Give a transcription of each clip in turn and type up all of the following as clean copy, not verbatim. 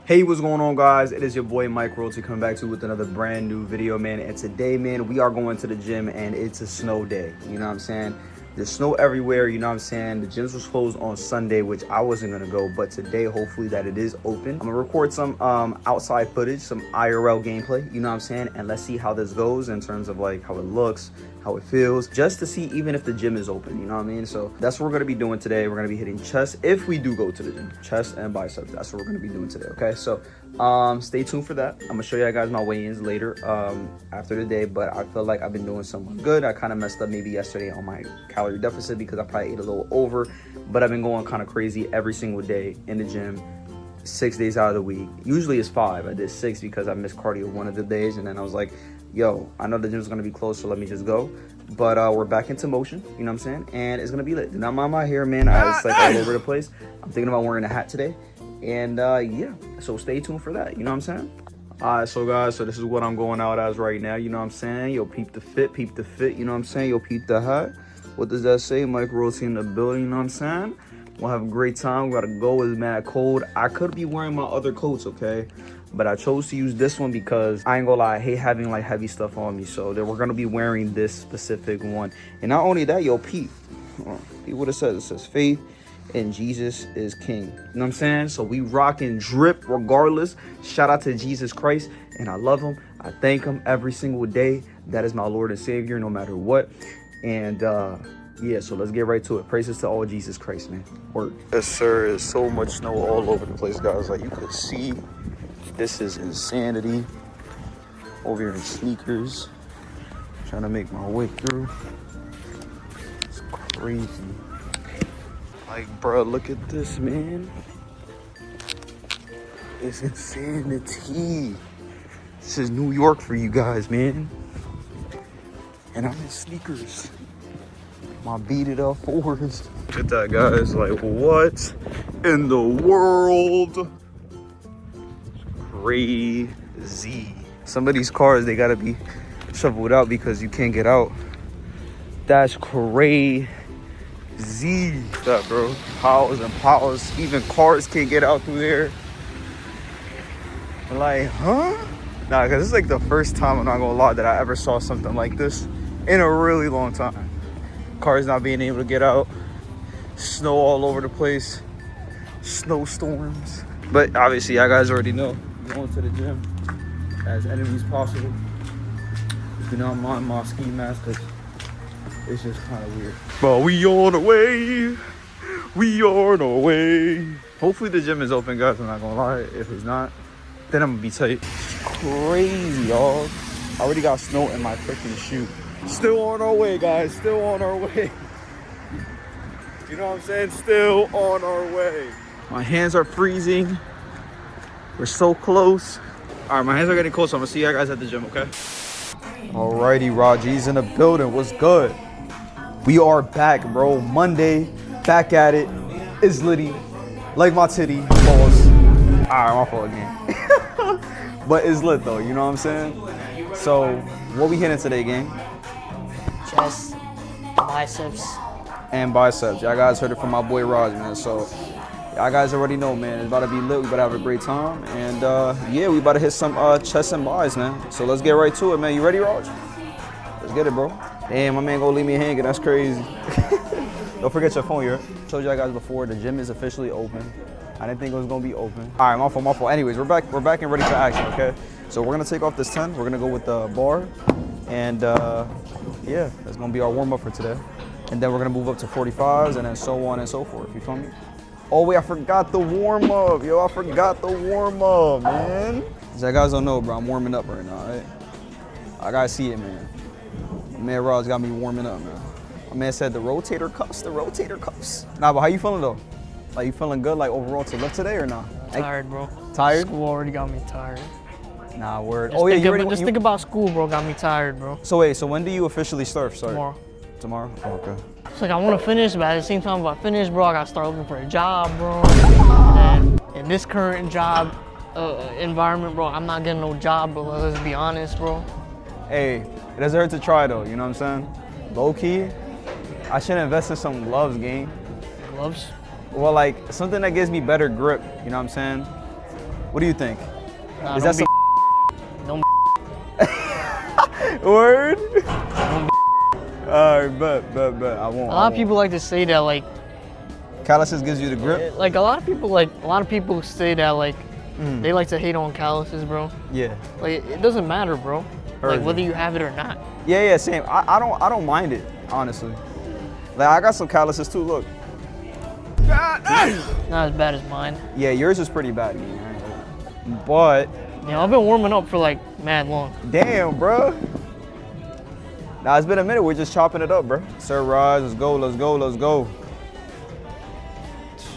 Hey, what's going on, guys? It is your boy Mike Royalty coming back to you with another brand new video, man. And today, man, we are going to the gym and it's a snow day. You know what I'm saying? There's snow everywhere, you know what I'm saying? The gyms was closed on Sunday, which I wasn't gonna go, but today, hopefully that it is open. I'm gonna record some outside footage, some IRL gameplay, you know what I'm saying? And let's see how this goes in terms of like how it looks, how it feels, just to see even if the gym is open, you know what I mean? So that's what we're gonna be doing today. We're gonna be hitting chest if we do go to the gym, chest and biceps. That's what we're gonna be doing today, okay? So stay tuned for that. I'm gonna show you guys my weigh-ins later after the day, but I feel like I've been doing something good. I kind of messed up maybe yesterday on my calorie deficit because I probably ate a little over, but I've been going kind of crazy every single day in the gym, 6 days out of the week. Usually it's 5. I did 6 because I missed cardio one of the days, and then I was like, yo, I know the gym's gonna be closed, so let me just go. But we're back into motion, you know what I'm saying? And it's gonna be lit. Now my hair, man, it's like all over the place. I'm thinking about wearing a hat today. And yeah, so stay tuned for that, you know what I'm saying? All right, so guys, so this is what I'm going out as right now, you know what I'm saying? Yo, peep the fit, you know what I'm saying? Yo, peep the hat. What does that say? Mike Royalty in the building, you know what I'm saying? We'll have a great time. We gotta go. It's mad cold. I could be wearing my other coats, okay? But I chose to use this one because I ain't gonna lie, I hate having like heavy stuff on me. So then we're gonna be wearing this specific one. And not only that, yo, peep. Peep what it says. It says faith and Jesus is king. You know what I'm saying? So we rocking drip regardless. Shout out to Jesus Christ. And I love him. I thank him every single day. That is my Lord and Savior, no matter what. And yeah, so let's get right to it. Praises to all Jesus Christ, man. Word. Yes, sir. There's so much snow all over the place, guys. Like you could see, this is insanity. Over here in sneakers, trying to make my way through. It's crazy. Like, bro, look at this, man. It's insanity. This is New York for you guys, man. And I'm in sneakers. My beat up fours. Look at that, guys. Like, what in the world? Crazy. Some of these cars, they gotta be shoveled out because you can't get out. That's crazy. That, bro. Piles and piles. Even cars can't get out through there. Like, huh? Nah, because it's like the first time, I'm not gonna lie, that I ever saw something like this in a really long time. Cars not being able to get out, snow all over the place, snowstorms. But obviously, y'all guys already know, going to the gym as enemy as possible. Do not mind my ski mask because it's just kind of weird. But we on the way. We on the way. Hopefully the gym is open, guys. I'm not gonna lie. If it's not, then I'm gonna be tight. Crazy, y'all. I already got snow in my freaking shoe. Still on our way, guys. Still on our way. You know what I'm saying? Still on our way. My hands are freezing. We're so close. All right, my hands are getting close. I'm gonna see you guys at the gym, okay? Alrighty, Raji's in the building. What's good? We are back, bro. Monday, back at it. It's litty. Like my titty balls. All right, my fault again. But it's lit though, you know what I'm saying? So, what we hitting today, gang? Chest, biceps. And biceps. Y'all guys heard it from my boy Raj, man. So y'all guys already know, man. It's about to be lit. We about to have a great time. And yeah, we about to hit some chest and bis, man. So let's get right to it, man. You ready, Raj? Let's get it, bro. Damn, my man gonna leave me hanging. That's crazy. Don't forget your phone here. I told y'all guys before, the gym is officially open. I didn't think it was gonna be open. All right, my fault. Anyways, we're back and ready for action, okay? So we're gonna take off this 10. We're gonna go with the bar. And yeah, that's gonna be our warm-up for today. And then we're gonna move up to 45s and then so on and so forth, you feel me? Oh wait, I forgot the warm-up. Yo, I forgot the warm-up, man. As you guys don't know, bro, I'm warming up right now, right? I gotta see it, man. My man Raj got me warming up, man. My man said the rotator cuffs. Nah, but how you feeling though? Like, you feeling good, like, overall to lift today or not? Tired, bro. Tired? School already got me tired. Nah, word. Just think about school, bro. Got me tired, bro. So wait, so when do you officially start? Tomorrow. Tomorrow? Oh, okay. It's like I want to finish, but at the same time, if I finish, bro, I gotta start looking for a job, bro. And in this current job environment, bro, I'm not getting no job, bro. Let's be honest, bro. Hey, it doesn't hurt to try though. You know what I'm saying? Low key, I should invest in some gloves, game. Gloves? Well, like something that gives me better grip. You know what I'm saying? What do you think? Nah, Is that some don't word? Alright, bet. I won't. A lot of people like to say that like Calluses gives you the grip? a lot of people say that like they like to hate on calluses, bro. Yeah. Like it doesn't matter, bro. Like whether you have it or not. Yeah, same. I don't mind it, honestly. Like I got some calluses too, look. Not as bad as mine. Yeah, yours is pretty bad, but Yeah, I've been warming up for like mad long. damn, bro. Nah, it's been a minute. We're just chopping it up, bro. Sir, rise. Let's go.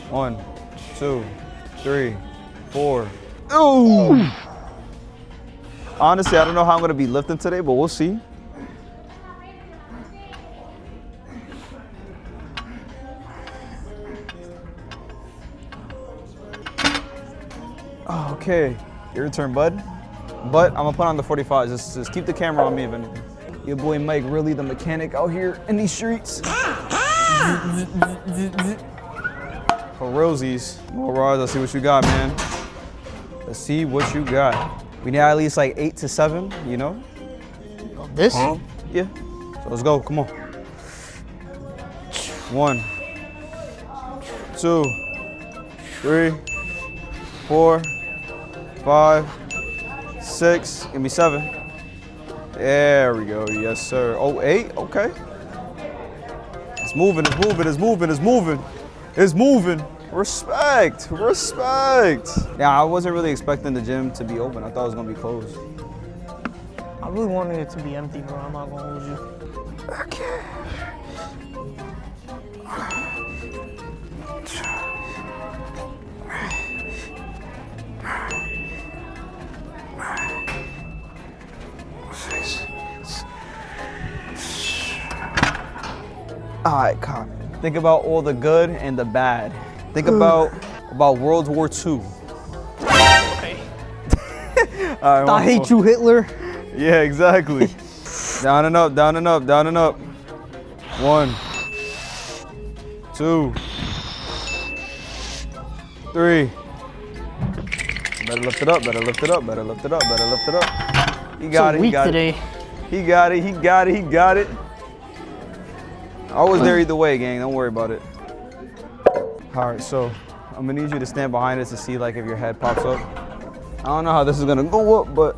1, 2, 3, 4. Ooh. Honestly, I don't know how I'm gonna be lifting today, but we'll see. Oh, okay, your turn, bud. But I'm gonna put on the 45s. Just keep the camera on me, if anything. Your boy Mike, really the mechanic out here in these streets. For Rosies. More rods, let's see what you got, man. Let's see what you got. We need at least like 8 to 7, you know? This? Yeah. So let's go, come on. 1, 2, 3, 4, 5, 6, give me 7. There we go, yes sir. Oh, 8, okay. It's moving. Respect. Yeah, I wasn't really expecting the gym to be open. I thought it was gonna be closed. I really wanted it to be empty, bro. I'm not gonna hold you. Okay. All right, calm. Think about all the good and the bad. Think about World War II. Okay. All right, I hate you, Hitler. Yeah, exactly. Down and up. 1, 2, 3. Better lift it up. He got it. Weak today. He got it. I was there either way, gang. Don't worry about it. All right, so I'm gonna need you to stand behind us to see like if your head pops up. I don't know how this is gonna go up, but.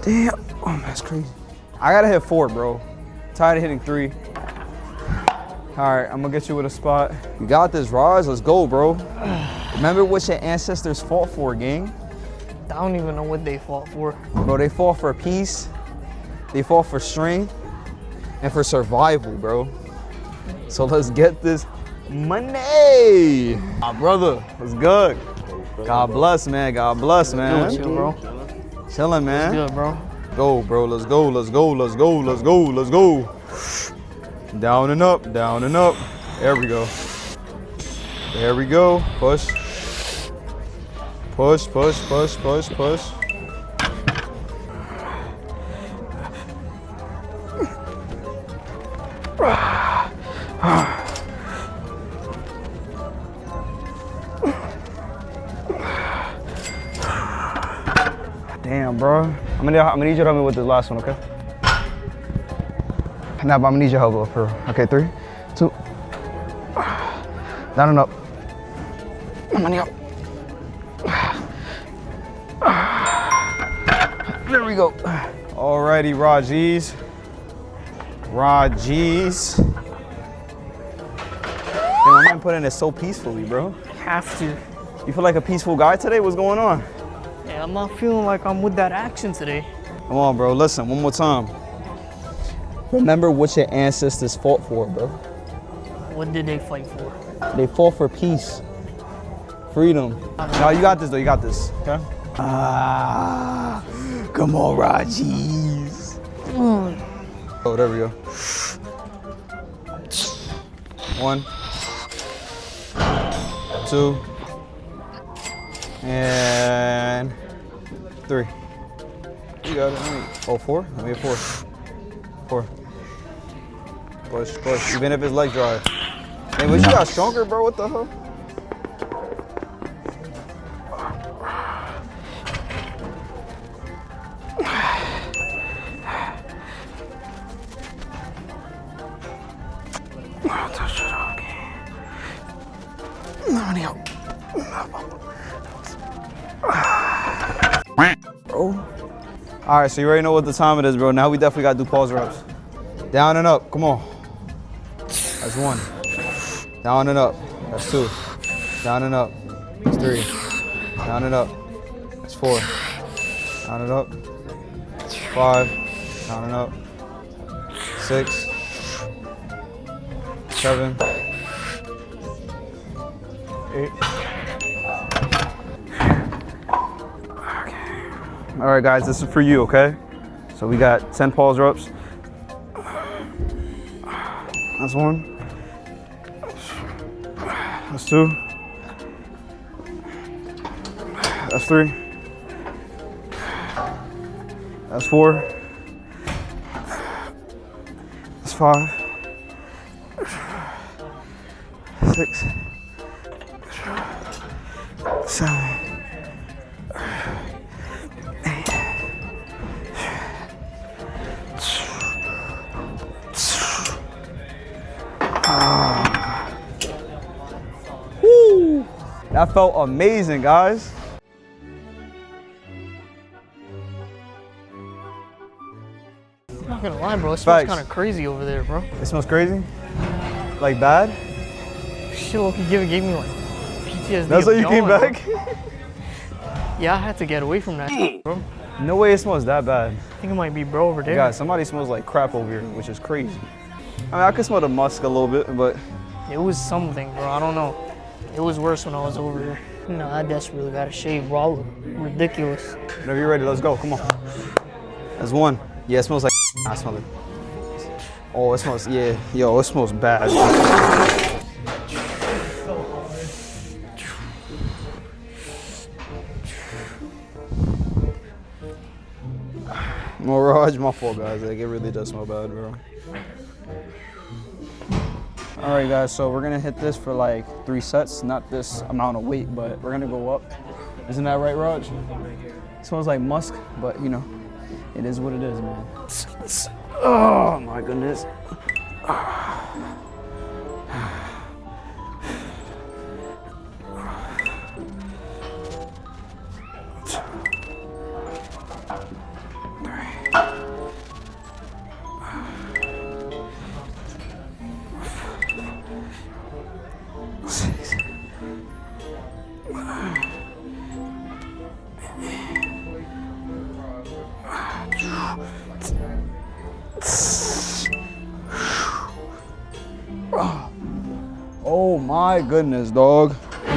Damn, oh, that's crazy. I gotta hit 4, bro. Tired of hitting 3. All right, I'm gonna get you with a spot. You got this, Raj. Let's go, bro. Remember what your ancestors fought for, gang? I don't even know what they fought for. Bro, they fought for peace. They fought for strength and for survival, bro. So let's get this money. My brother, what's good? God bless, man. Chill, bro. Chilling, man. Good, bro. Go, bro. Let's go. Down and up. There we go. Push. Damn, bro. I'm gonna need you to help me with this last one, okay? Nah, but I'm gonna need your help, bro. For real. Okay, 3, 2. Down and up. Money up. There we go. Alrighty, Rajeez. Damn, my man put in it so peacefully, bro. Have to. You feel like a peaceful guy today? What's going on? Yeah, I'm not feeling like I'm with that action today. Come on, bro. Listen, one more time. Remember what your ancestors fought for, bro. What did they fight for? They fought for peace, freedom. No, you got this, though. You got this, okay? Come on, Rajeez. Oh, there we go. 1, 2, And 3. You got it. Oh, 4? Let me get 4. 4. Push. Even if his leg dry. Hey, but you got stronger, bro. What the hell? Bro. All right, so you already know what the time it is, bro. Now we definitely got to do pause reps. Down and up. Come on. That's 1. Down and up. That's 2. Down and up. That's 3. Down and up. That's 4. Down and up. 5. Down and up. 6. 7. 8. All right, guys, this is for you, okay? So we got 10 pause reps. That's 1. That's 2. That's 3. That's 4. That's 5. 6. 7. Woo! That felt amazing, guys. I'm not gonna lie, bro. It smells kind of crazy over there, bro. It smells crazy? Like bad? Shit, Loki gave me like PTSD. That's why you came back? Yeah, I had to get away from that, bro. No way it smells that bad. I think it might be bro over there. Guys, somebody smells like crap over here, which is crazy. I mean, I could smell the musk a little bit, but... It was something, bro. I don't know. It was worse when I was over here. No, I desperately got to shave, bro. I look ridiculous. Whenever you're ready, let's go. Come on. That's 1. Yeah, it smells like... I smell it. Oh, it smells... Yeah. Yo, it smells bad. Mirage, my fault, guys. Like, it really does smell bad, bro. All right, guys, so we're gonna hit this for like 3 sets. Not this amount of weight, but we're gonna go up. Isn't that right, Raj? It smells like musk, but you know, it is what it is, man. Oh my goodness. Oh my goodness, dog. Here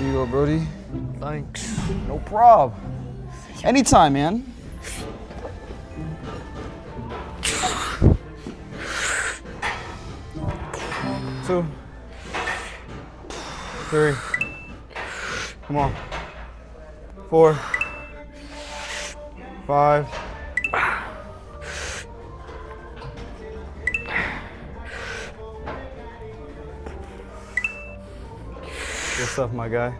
you go, Brody. Thanks. No problem. Anytime, man. Two. 3. Come on. 4. 5. Good stuff, my guy.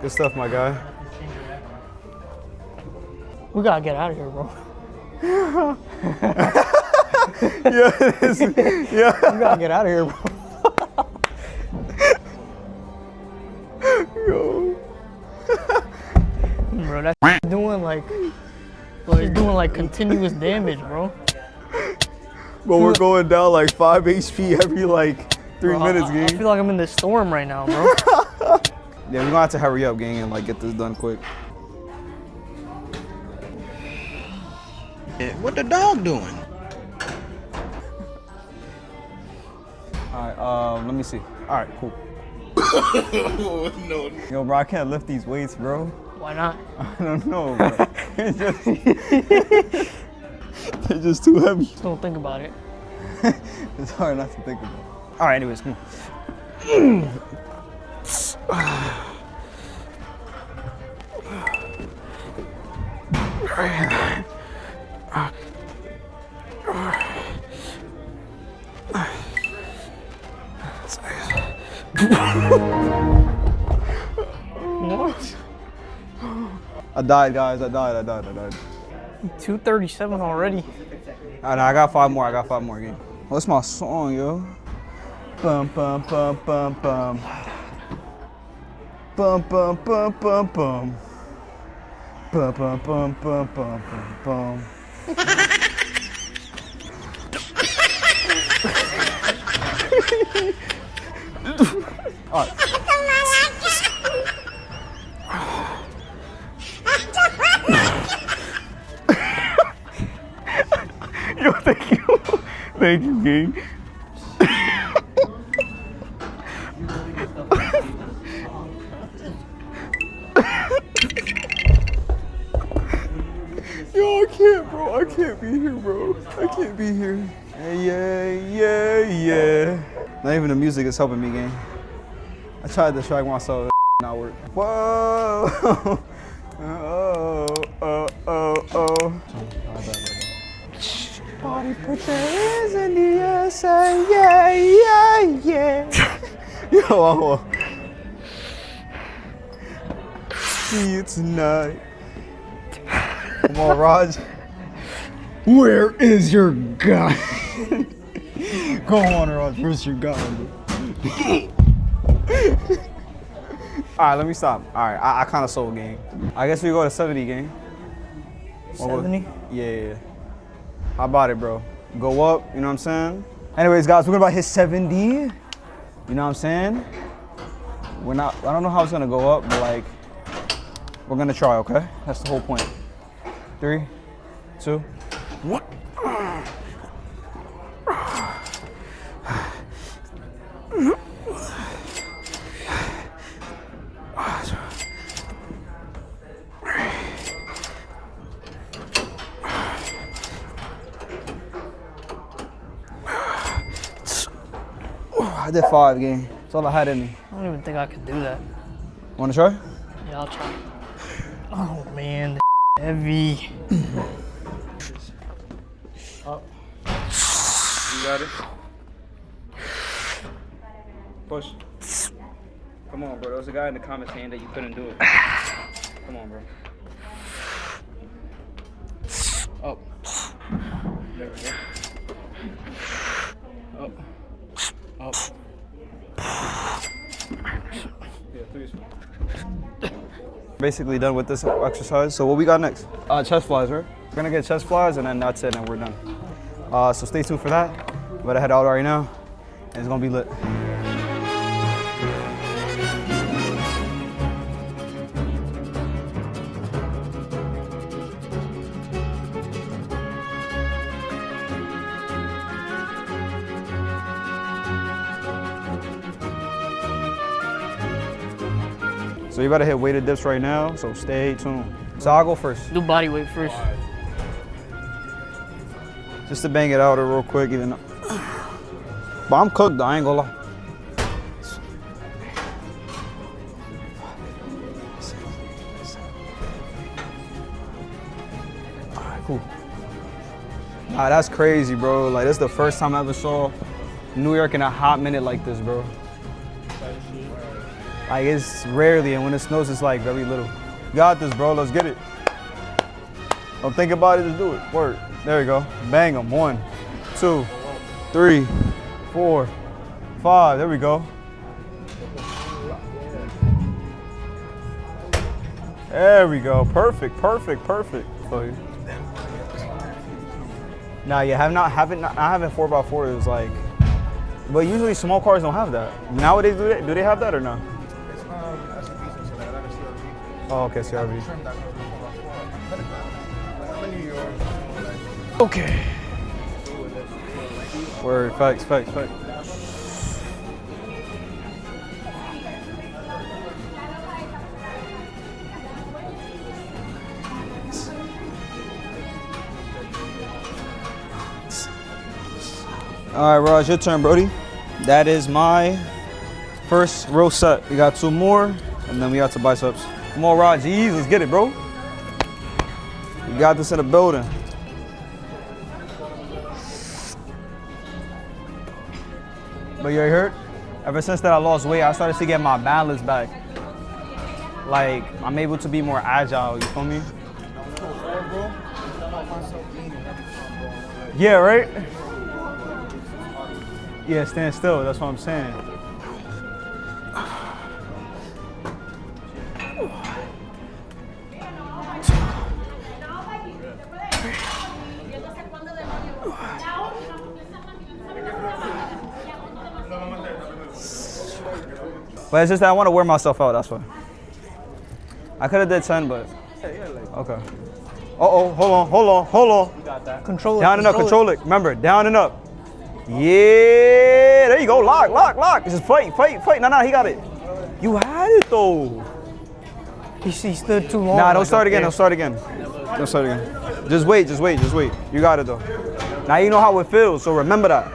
Good stuff, my guy. We gotta get out of here, bro. Yeah, it is. Yeah. We gotta get out of here, bro. Yo. Bro, that's doing like continuous damage, bro. But we're going down like 5 HP every like 3 minutes, gang. I feel like I'm in this storm right now, bro. Yeah, we're gonna have to hurry up, gang, and like get this done quick. What the dog doing? All right, let me see. All right, cool. No. Yo, bro, I can't lift these weights, bro. Why not? I don't know, bro. They're just too heavy. Just don't think about it. It's hard not to think about. All right, anyways, come on. What? I died, guys. I died. 237 already. All right, I got 5 more. Again. What's my song, yo? Bum bum bum bum bum. Bum bum bum bum bum. Bum bum bum bum bum bum bum. All right. Yo, thank you. Thank you, gang. Yo, I can't, bro. I can't be here, bro. I can't be here. Yeah. Not even the music is helping me, gang. I tried to distract myself. It not work. Whoa. Oh. Body, put your hands in the air, say yeah. Yo, see you tonight. Come on, Raj. Where is your gun? Go on, Raj. Where's your gun? All right, let me stop. All right, I kind of sold, gang. I guess we go to 70, gang. 70? Yeah. How about it, bro? Go up, you know what I'm saying? Anyways, guys, we're about to hit 70. You know what I'm saying? I don't know how it's gonna go up, but like, we're gonna try, okay? That's the whole point. 3, 2, 1. I did 5, gang. That's all I had in me. I don't even think I could do that. Wanna try? Yeah, I'll try. Oh man, heavy. Up. You got it. Push. Come on, bro. There was a guy in the comments saying that you couldn't do it. Come on, bro. Up. There we go. Up. Yeah, 3 is fine. Basically done with this exercise. So what we got next? Chest flies, right? We're gonna get chest flies and then that's it and we're done. So stay tuned for that. I'm gonna head out right now and it's gonna be lit. So you better hit weighted dips right now, so stay tuned. So I'll go first. Do body weight first. Just to bang it out real quick, even though. But I'm cooked though, I ain't gonna lie. Alright, cool. Nah, that's crazy, bro. Like, this is the first time I ever saw New York in a hot minute like this, bro. Like, it's rarely, and when it snows, it's like very little. You got this, bro. Let's get it. Don't think about it, just do it. Work. There we go. Bang them. 1, 2, 3, 4, 5. There we go. There we go. Perfect. Nah, yeah, I haven't 4x4 is like, but usually small cars don't have that. Nowadays, do they have that or not? Oh, okay, CRV. Okay. Word, facts. All right, Raj, your turn, Brody. That is my First real set. We got 2 more, and then we got to biceps. Come on, Rod. Jeez, let's get it, bro. You got this in the building. But you heard? Ever since that I lost weight, I started to get my balance back. Like, I'm able to be more agile, you feel me? Yeah, right? Yeah, stand still, that's what I'm saying. But it's just that I want to wear myself out, that's why. I could have did 10, but okay. Uh-oh, hold on. You got that. Control it. Down and up, control it. Remember, down and up. Yeah, there you go, lock. Just fight. No, he got it. You had it though. He stood too long. Nah, don't start again. Just wait. You got it though. Now you know how it feels, so remember that.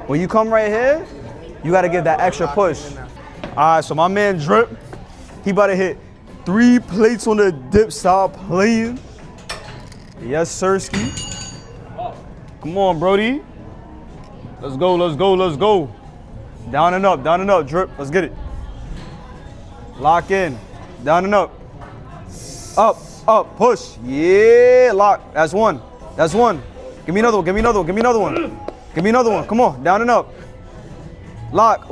When you come right here, you gotta give that extra push. All right, so my man Drip, he about to hit 3 plates on the dip. Stop playing. Yes, sirski. Come on, Brody. Let's go. Down and up, Drip. Let's get it. Lock in. Down and up. Up, push. Yeah, lock. That's one. Give me another one. Come on, down and up. Lock.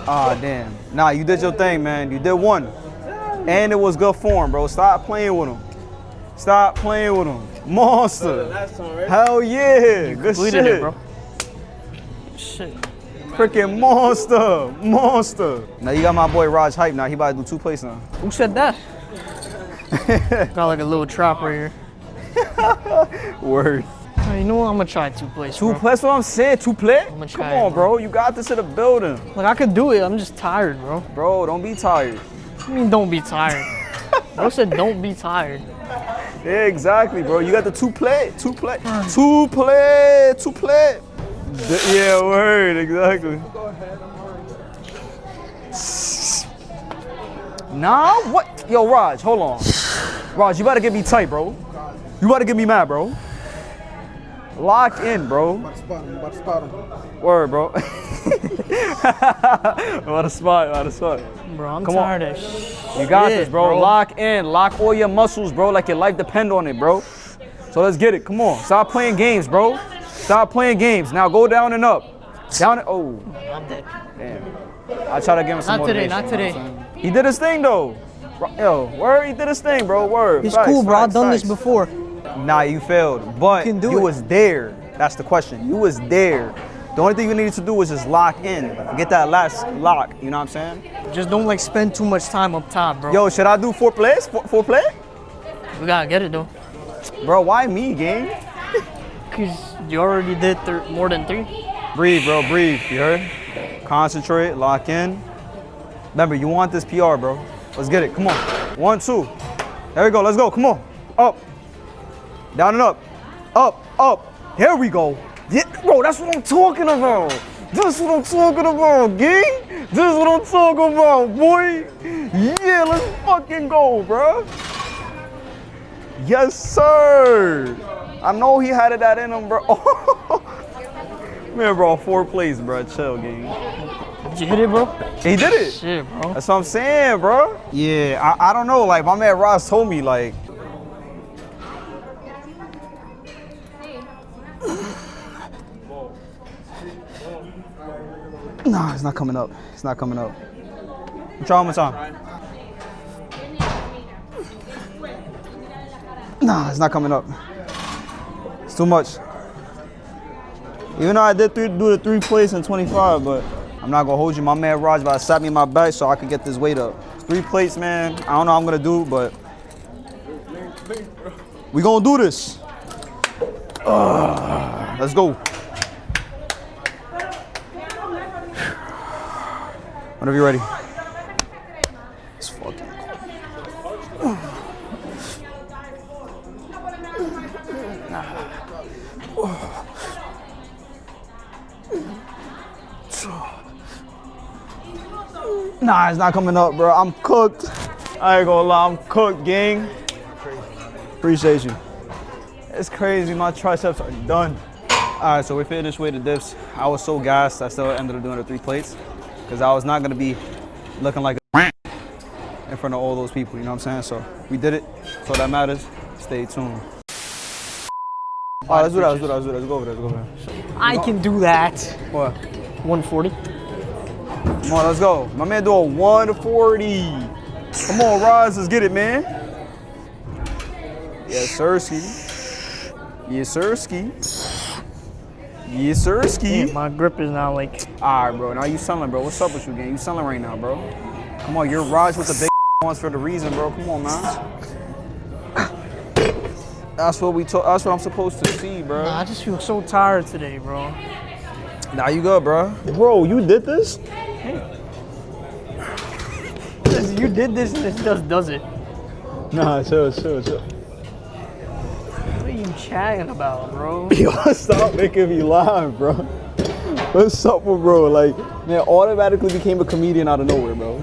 Ah, damn. Nah, you did your thing, man. You did one. And it was good form, bro. Stop playing with him. Monster. Hell yeah. Good shit. It, bro. Shit. Freaking monster. Now you got my boy Raj hype now. He about to do 2 plates now. Who said that? Got like a little trap right here. Word. You know what? I'm gonna try 2 plates. 2 plates, what I'm saying? 2 plates? I'm gonna try. Come on, bro. You got this in the building. Like, I could do it. I'm just tired, bro. Bro, don't be tired. What do you mean, don't be tired? Bro said, don't be tired. Yeah, exactly, bro. You got the 2 plate. Yeah, word, exactly. Nah, what? Yo, Raj, hold on. Raj, you about to get me tight, bro. You about to get me mad, bro. Lock in, bro. About to spot him. Word, bro. What a spot. Bro, I'm Come tired on. of shit. You got this, bro. Lock in. Lock all your muscles, bro, like your life depend on it, bro. So let's get it. Come on. Stop playing games, bro. Now go down and up. Oh. I'm dead. Damn. I try to give him some motivation. Not today. He did his thing, though. Yo, word, he did his thing, bro. Word. It's cool, bro. I've done this before. Nah, you failed. But you was there. That's the question. You was there. The only thing you needed to do was just lock in. Get that last lock. You know what I'm saying? Just don't like spend too much time up top, bro. Yo, should I do 4 plays? 4 play? We gotta get it though. Bro, why me, gang? Cause you already did more than 3. Breathe, bro. Breathe. You heard? Concentrate. Lock in. Remember, you want this PR, bro. Let's get it. Come on. 1, 2. There we go. Let's go. Come on. Up. Down and up. Up. Here we go. Yeah, bro, that's what I'm talking about. Gang. This is what I'm talking about, boy. Yeah, let's fucking go, bro. Yes, sir. I know he had that in him, bro. Man, bro, 4 plays, bro. Chill, gang. Did you hit it, bro? He did it. Shit, bro. That's what I'm saying, bro. Yeah, I don't know. Like, my man Ross told me, like, nah, it's not coming up. Try one more time. Nah, it's not coming up. It's too much. Even though I did do the 3 plays in 25, but I'm not gonna hold you. My man Raj about to slap me in my back so I can get this weight up. 3 plates, man. I don't know what I'm gonna do, but we gonna do this. Let's go. Whenever you're ready. It's fucking cold. Nah, it's not coming up, bro. I'm cooked. I ain't gonna lie, I'm cooked, gang. Appreciate you. It's crazy, my triceps are done. All right, so we finished with the dips. I was so gassed, I still ended up doing the 3 plates because I was not gonna be looking like a in front of all those people, you know what I'm saying? So we did it, so that matters. Stay tuned. All right, let's do that, let's do that, let's do that. Let's go over there, let's go over there. I can do that. What? 140. Come on, let's go. My man doing 140. Come on, Roz, let's get it, man. Yes, sirski. Yes, sirski. Yes, sirski. Yeah, my grip is now like. All right, bro. Now you selling, bro. What's up with you, gang? You selling right now, bro. Come on, you're Raj with the big ones for the reason, bro. Come on, man. That's what that's what I'm supposed to see, bro. Nah, I just feel so tired today, bro. Now you good, bro. Bro, you did this? Hey. You did this and it just does it. Nah, chill. What are you chatting about, bro? Yo, stop making me laugh, bro. What's up with bro? Like, man, automatically became a comedian out of nowhere, bro.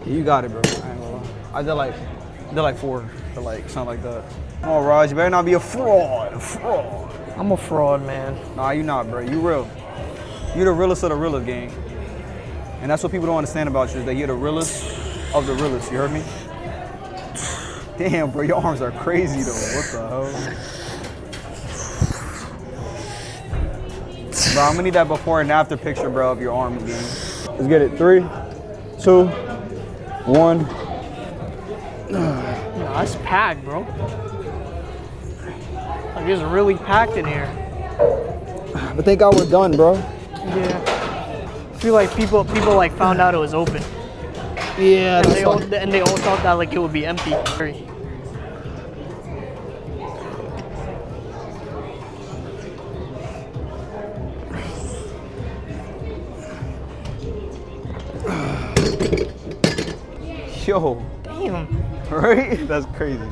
You got it, bro. I ain't gonna lie. I did like 4 to like something like that. Oh, Raj, you better not be a fraud. I'm a fraud, man. Nah, you not, bro. You real. You the realest of the realest, gang. And that's what people don't understand about you, is that you're the realest of the realest. You heard me? Damn, bro, your arms are crazy though. What the hell? Bro, I'm gonna need that before and after picture, bro, of your arms, gang. Let's get it. 3, 2, 1. Nah, it's packed, bro. Like, it's really packed in here. But thank God we're done, bro. Yeah. I feel like people like found out it was open. Yeah, And they all thought that like it would be empty. Yo. Damn. Right? That's crazy.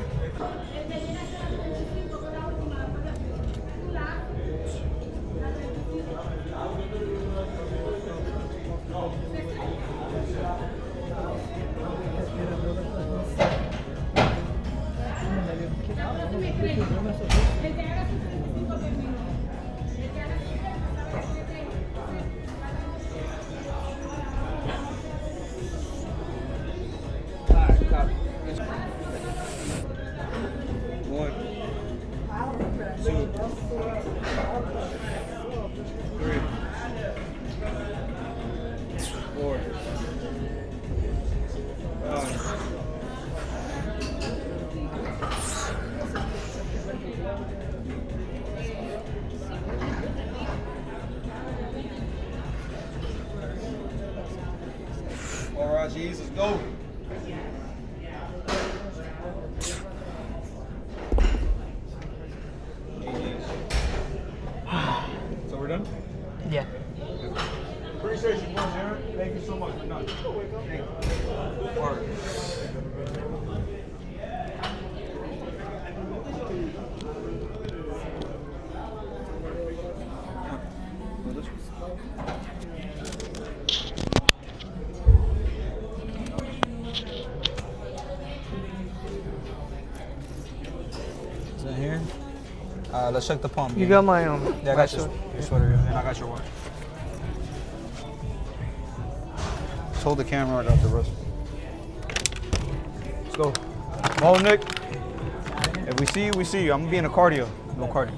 All right, Jesus, go. So we're done? Yeah. Appreciate you, boys, Aaron. Thank you so much. We're done. Thank you. All right. Is that here? Let's check the pump. You got my Yeah, I got your sweater, and I got your watch. Just hold the camera, I got the rest. Let's go. Oh, Nick. If we see you, we see you. I'm gonna be in a cardio. No cardio.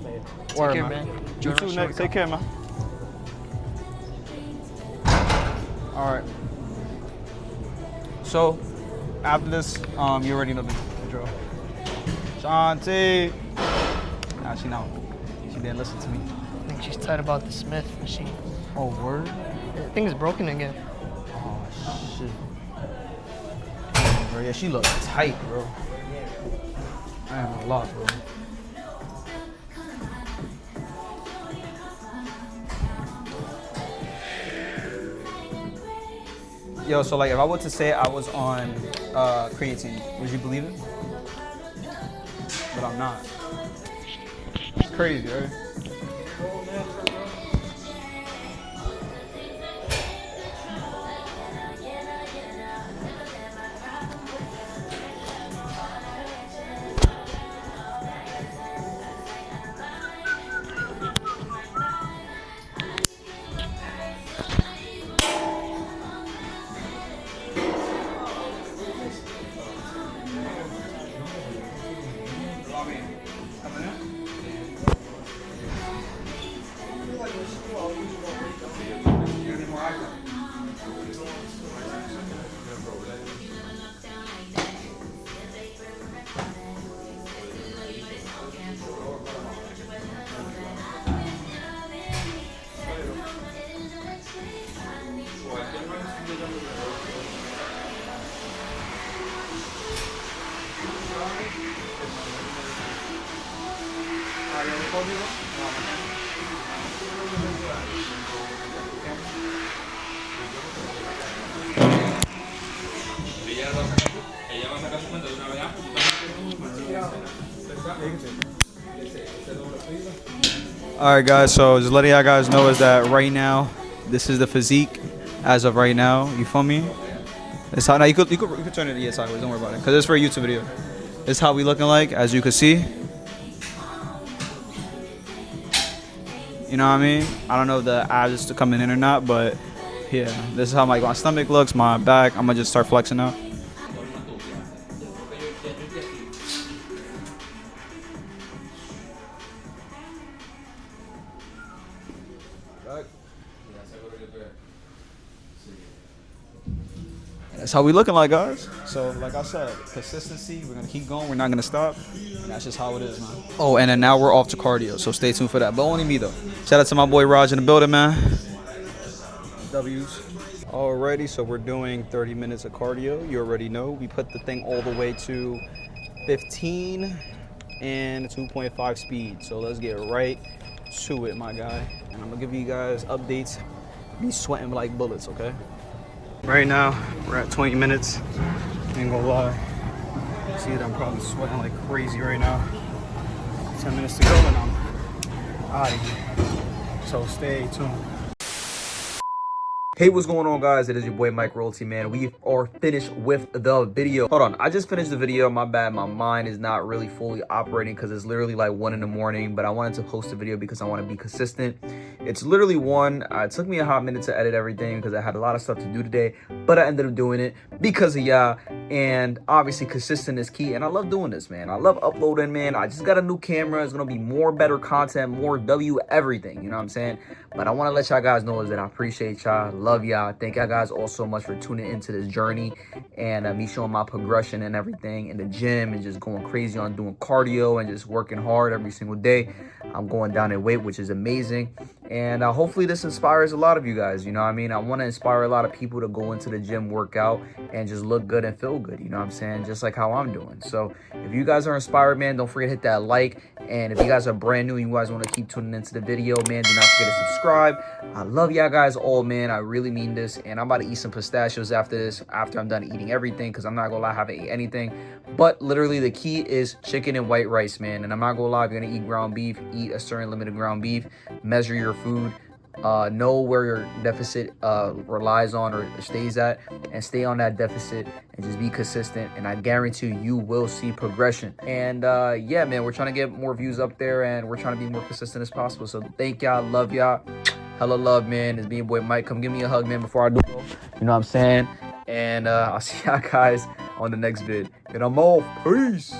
Take care, man. You too, Nick. Take care, man. All right. So, after this, you already know the drill. Shanti. Nah, she know. She didn't listen to me. I think she's tight about the Smith machine. Oh, word? I think it's broken again. Oh, shit. Bro, yeah, she looks tight, bro. I am a lot, bro. Yo, so like if I were to say I was on creatine, would you believe it? But I'm not. It's crazy, right? All right, guys. So just letting y'all guys know is that right now, this is the physique as of right now. You feel me? It's how now you could turn it sideways. Don't worry about it, cause it's for a YouTube video. This is how we looking like, as you can see. You know what I mean? I don't know if the abs are coming in or not, but yeah, this is how my stomach looks, my back. I'm gonna just start flexing now. That's how we looking like, guys. So like I said, consistency, we're gonna keep going, we're not gonna stop, and that's just how it is, man. Oh, and then now we're off to cardio, so stay tuned for that, but only me though. Shout out to my boy Raj in the building, man. W's. Alrighty, so we're doing 30 minutes of cardio. You already know, we put the thing all the way to 15 and 2.5 speed. So let's get right to it, my guy. And I'm gonna give you guys updates. Be sweating like bullets, okay? Right now, we're at 20 minutes. Ain't gonna lie. See that I'm probably sweating like crazy right now. 10 minutes to go and I'm out of here. So stay tuned. Hey, what's going on, guys? It is your boy Mike Royalty, man. We are finished with the video. Hold on, I just finished the video. My bad, my mind is not really fully operating because it's literally like 1 in the morning, but I wanted to post a video because I want to be consistent. It's literally 1. It took me a hot minute to edit everything because I had a lot of stuff to do today, but I ended up doing it because of y'all. And obviously consistent is key, and I love doing this, man. I love uploading, man. I just got a new camera. It's gonna be more better content, more W everything, you know what I'm saying? But I want to let y'all guys know is that I appreciate y'all, love y'all. Thank y'all guys all so much for tuning into this journey and me showing my progression and everything in the gym and just going crazy on doing cardio and just working hard every single day. I'm going down in weight, which is amazing. And hopefully this inspires a lot of you guys, you know what I mean? I want to inspire a lot of people to go into the gym, work out, and just look good and feel good, you know what I'm saying? Just like how I'm doing. So if you guys are inspired, man, don't forget to hit that like. And if you guys are brand new and you guys want to keep tuning into the video, man, do not forget to subscribe. I love y'all guys all, man. I really mean this. And I'm about to eat some pistachios after this, after I'm done eating everything, because I'm not going to lie, I haven't ate anything. But literally the key is chicken and white rice, man. And I'm not going to lie, if you're going to eat ground beef, eat a certain limit of ground beef, measure your food. Know where your deficit relies on or stays at, and stay on that deficit and just be consistent, and I guarantee you will see progression. And yeah, man, we're trying to get more views up there, and we're trying to be more consistent as possible. So thank y'all, love y'all, hella love, man. It's being boy Mike. Come give me a hug, man, before I do, you know what I'm saying? And I'll see y'all guys on the next vid, and I'm off. Peace.